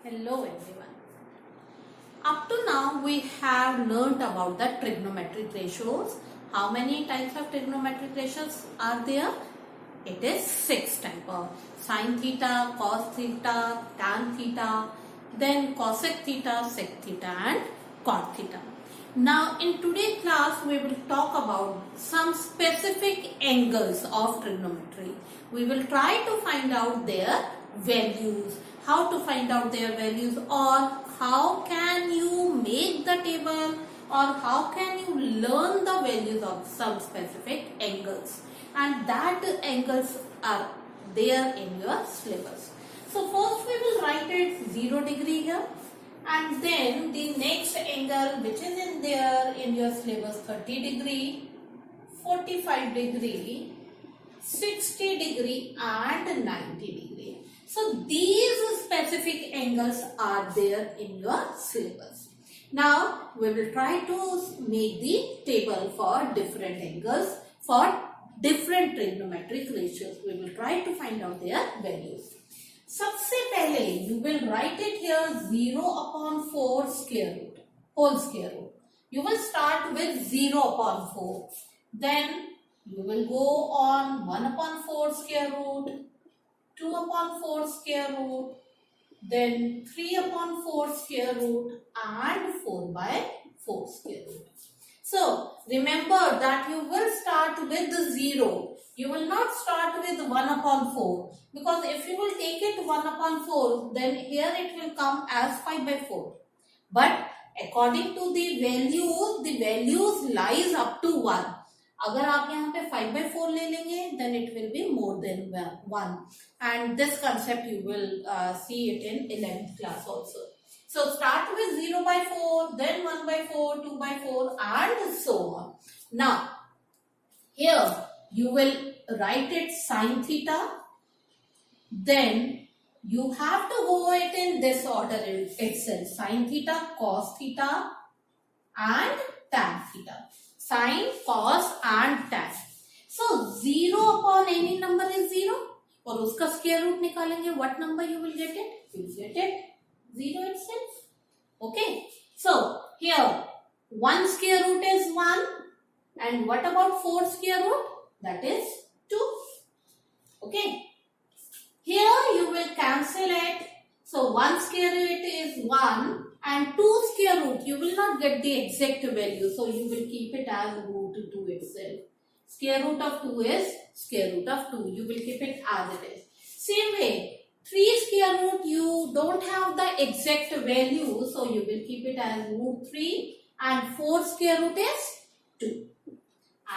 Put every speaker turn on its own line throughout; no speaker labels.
Hello everyone. Up to now we have learnt about the trigonometric ratios. How many types of trigonometric ratios are there? It is 6 types of sin theta, cos theta, tan theta, then cosec theta, sec theta and cot theta. Now in today's class we will talk about some specific angles of trigonometry. We will try to find out their values, how to find out their values, or how can you make the table, or how can you learn the values of some specific angles, and that angles are there in your syllabus. So first we will write it 0 degree here, and then the next angle which is in there in your syllabus 30 degree, 45 degree, 60 degree and 90 degree. So these specific angles are there in your syllabus. Now we will try to make the table for different angles for different trigonometric ratios. We will try to find out their values. सबसे पहले you will write it here 0/4 square root, whole square root. You will start with 0/4. Then you will go on 1/4 square root, 2/4 square root, then 3/4 square root and 4/4 square root. So remember that you will start with the 0. You will not start with 1/4, because if you will take it 1/4, then here it will come as 5/4. But according to the values lies up to 1. अगर आप यहाँ पे 5/4 ले लेंगे, then it will be more than 1. And this concept you will see it in 11th class also. So start with 0/4, then 1/4, 2/4 and so on. Now here you will write it sin theta. Then you have to go it in this order itself. Sin theta, cos theta and tan theta. Sin, cos and tan. So 0 upon any number is 0. और उसका square root निकालेंगे. What number you will get it? You will get it 0 itself. Okay. So here 1 square root is 1. And what about 4 square root? That is 2. Okay. Here you will cancel it. So 1 square root is 1 and 2 square root. You will not get the exact value. So you will keep it as root 2 itself. Square root of 2 is square root of 2. You will keep it as it is. Same way, 3 square root you don't have the exact value. So you will keep it as root 3 and 4 square root is 2.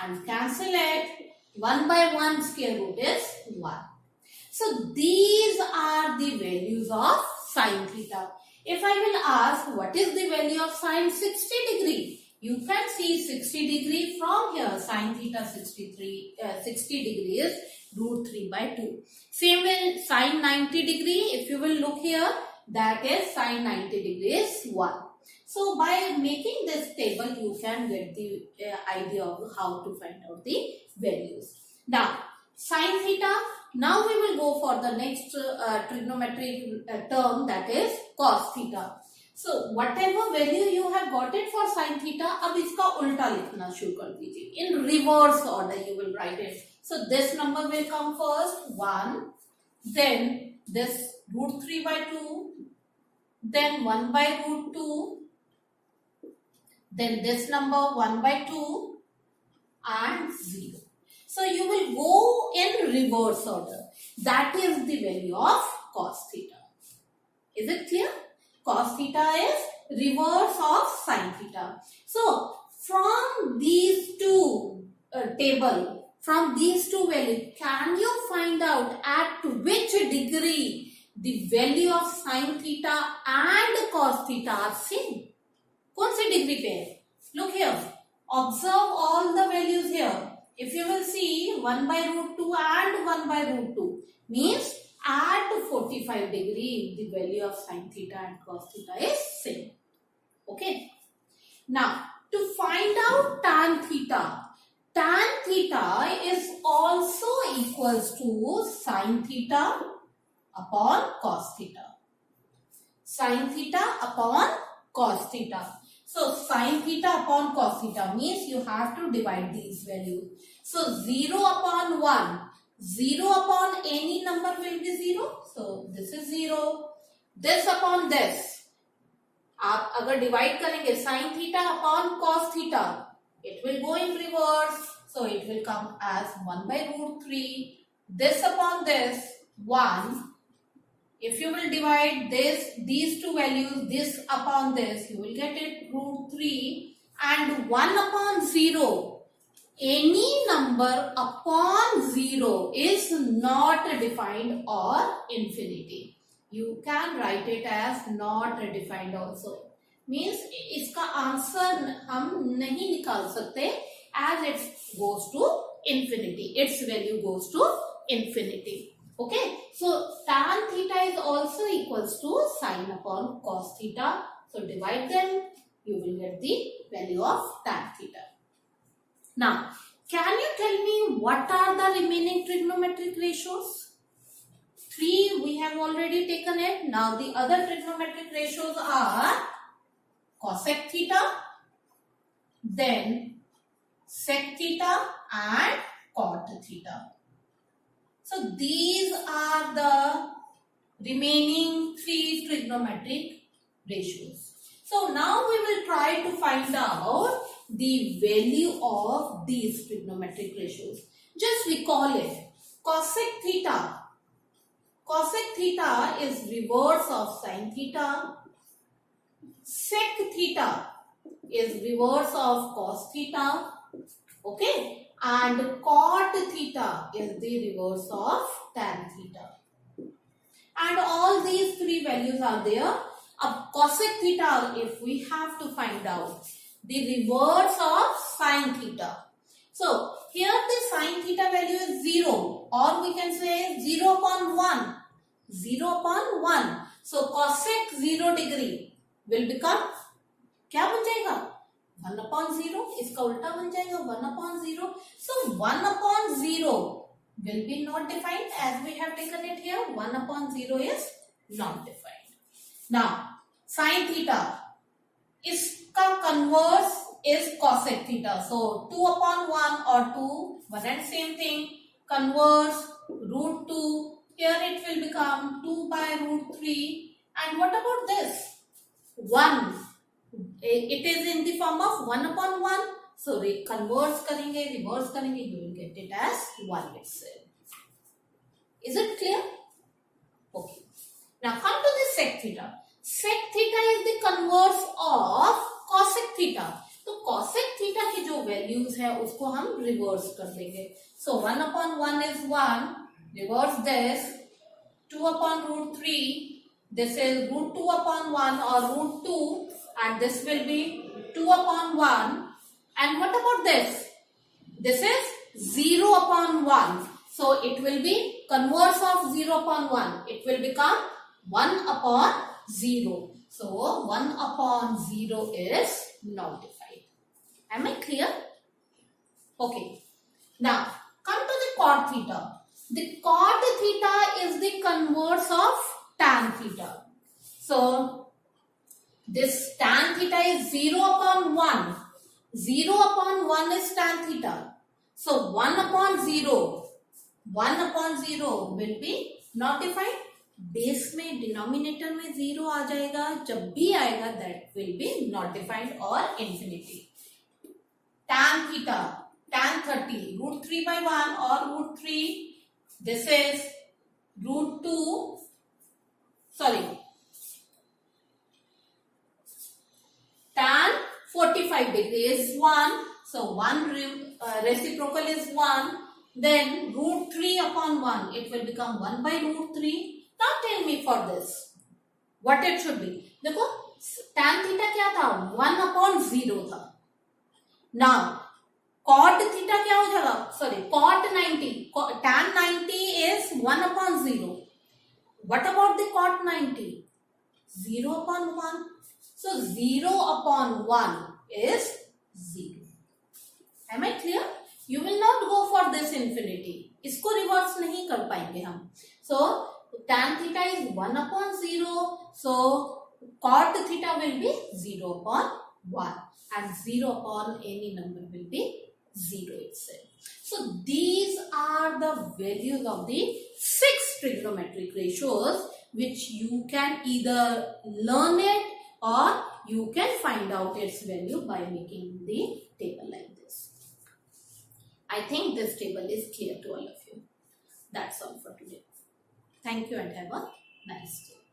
And cancel it. 1/1 square root is 1. So these are the values of sin theta. If I will ask what is the value of sin 60 degree, you can see 60 degree from here. Sin theta 60 degree is root 3/2. Same way sin 90 degree, if you will look here, that is sin 90 degree is 1. So by making this table, you can get the idea of how to find out the values. Now sin theta. Now we will go for the next trigonometric term, that is cos theta. So whatever value you have got it for sin theta, अब इसका उल्टा लिखना शुरू कर दीजिए. In reverse order you will write it. So this number will come first 1, then this root 3/2, then 1/√2, then this number 1/2 and 0. So you will go in reverse order. That is the value of cos theta. Is it clear? Cos theta is reverse of sin theta. So from these two from these two values, can you find out at which degree the value of sin theta and cos theta are same? कौन से degree पे है? Look here. Observe all the values here. If you will see 1/√2 and 1/√2 means at 45 degree the value of sin theta and cos theta is same. Okay. Now to find out tan theta is also equals to sin theta upon cos theta. sin theta upon cos theta. So sin theta upon cos theta means you have to divide these values. So 0 upon 1, 0 upon any number will be 0. So this is 0. This upon this. आप अगर divide करेंगे sin theta upon cos theta, it will go in reverse. So it will come as 1 by root 3. This upon this, 1. If you will divide these two values, this upon this, you will get it root 3. And 1 upon 0. Any number upon 0 is not defined or infinity. You can write it as not defined also. Means इसका answer हम नहीं निकाल सकते as it goes to infinity. Its value goes to infinity. Okay. So tan theta is also equals to sin upon cos theta. So divide them. You will get the value of tan theta. Now, can you tell me what are the remaining trigonometric ratios? 3 we have already taken it. Now the other trigonometric ratios are cosec theta, then sec theta and cot theta. So these are the remaining 3 trigonometric ratios. So now we will try to find out the value of these trigonometric ratios. Just recall it. Cosec theta. Cosec theta is reverse of sin theta. Sec theta is reverse of cos theta. Okay. And cot theta is the reverse of tan theta. And all these 3 values are there. Cosec theta, if we have to find out the reverse of sin theta. So here the sin theta value is 0, or we can say 0 upon 1. 0 upon 1. So cosec 0 degree will become, क्या बन जाएगा? 1 upon 0. इसका उल्टा बन जाएगा 1 upon 0. So 1 upon 0 will be not defined as we have taken it here. 1 upon 0 is not defined. Now sin theta, इसका converse is cosec theta. So 2 upon 1 or 2, one and same thing. Converse root 2. Here it will become 2 by root 3. And what about this? 1. It is in the form of 1 upon 1. So converse करेंगे, reverse करेंगे, you will get it as 1 itself. Is it clear? Okay. Now come to the sec theta. Sec theta is the converse of cosec theta. तो cosec theta की जो values है उसको हम reverse कर देंगे. So 1 upon 1 is 1. Reverse this. 2 upon root 3. This is root 2 upon 1 or root 2. And this will be 2 upon 1. And what about this? This is 0 upon 1. So it will be converse of 0 upon 1. It will become 1 upon 0. So 1 upon 0 is not defined. Am I clear? Okay. Now come to the cot theta. The cot theta is the converse of tan theta. So this tan theta is 0 upon 1. 0 upon 1 is tan theta. So 1 upon 0. 1 upon 0 will be not defined. Base में denominator में 0 आ जाएगा. जब भी आएगा that will be not defined or infinity. Tan theta, tan 30, root 3 by 1 or root 3. This is root 2. Sorry. Tan 45 degree is 1. So 1 reciprocal is 1. Then root 3 upon 1. It will become 1 by root 3. Now tell me for this. What it should be. देखो tan theta क्या था? 1 upon 0 था. Now cot theta क्या हो जाएगा? Sorry, cot 90. Tan 90 is 1 upon 0. What about the cot 90? 0 upon 1. So 0 upon 1 is 0. Am I clear? You will not go for this infinity. इसको reverse नहीं कर पाएंगे हम. So tan theta is 1 upon 0. So cot theta will be 0 upon 1 and 0 upon any number will be 0 itself. So these are the values of the 6 trigonometric ratios which you can either learn it or you can find out its value by making the table like this. I think this table is clear to all of you. That's all for today. Thank you and have a nice day.